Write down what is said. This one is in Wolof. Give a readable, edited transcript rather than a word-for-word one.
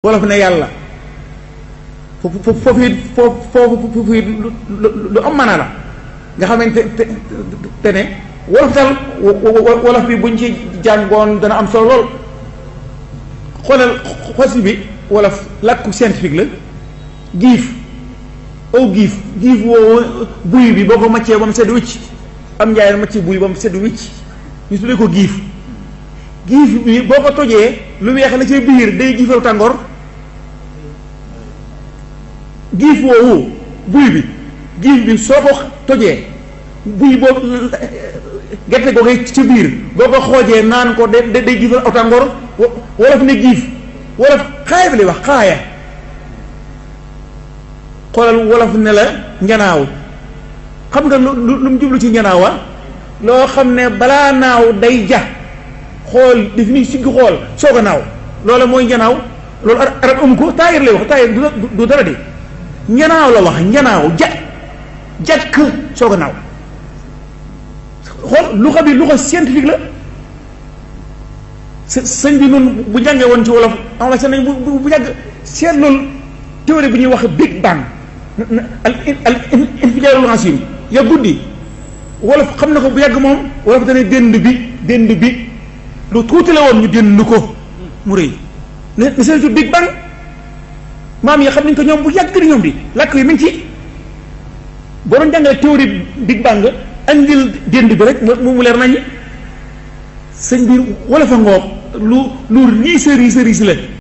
wolof ne yàlla foofu lu am maanaa la nga xamante te ne wolof daal wolof bi buñ ci jàngoon dana am solo lool. xoolal xosi bi wolof làkku scientifique la giif giif woowu buy bi boo ko maccee ba mu sedd wicc am njaay macce buy ba mu sedd wicc ñu tuddee ko giif bi boo ko tojee lu weex la ci biir day giifal tàngoor. giif woowu giif bi soo ko tojee buy boobu gerte googu ci biir boo ko xoojee naan ko day giifal aw tàngoor wolof ne giif wolof xaaya bi lay wax xaaya. xoolal wolof ne la njanaaw xam nga lu mu jublu ci njanaawa loo xam ne balaa naaw day ja xool daf ni sigg xool soog a naaw loola mooy njanaaw loolu arab amu ko taayir lay wax taayir du dara di njanaaw la wax njanaaw jàkk soog a naaw xool luxa bi luxa scientifique la sëñ bi noonu bu jàngee woon ci wolof am la seen nañ bu yàgg seet loolu théorie bu ñuy wax big bang al infijaarul azim ya guddi wolof xam na ko bu yàgg moom wolof dana dënd bi lu tuuti la woon ñu dënd ko mu rëy ne seen tu big bang maam yi xam nañ ko ñoom bu yàgg di ñoom di làkk yi mi ngi ci boo doon jàngale théorie big bang andil dënd bi rek mu leer nañ sëñ bi wala fa ngoog lu riis la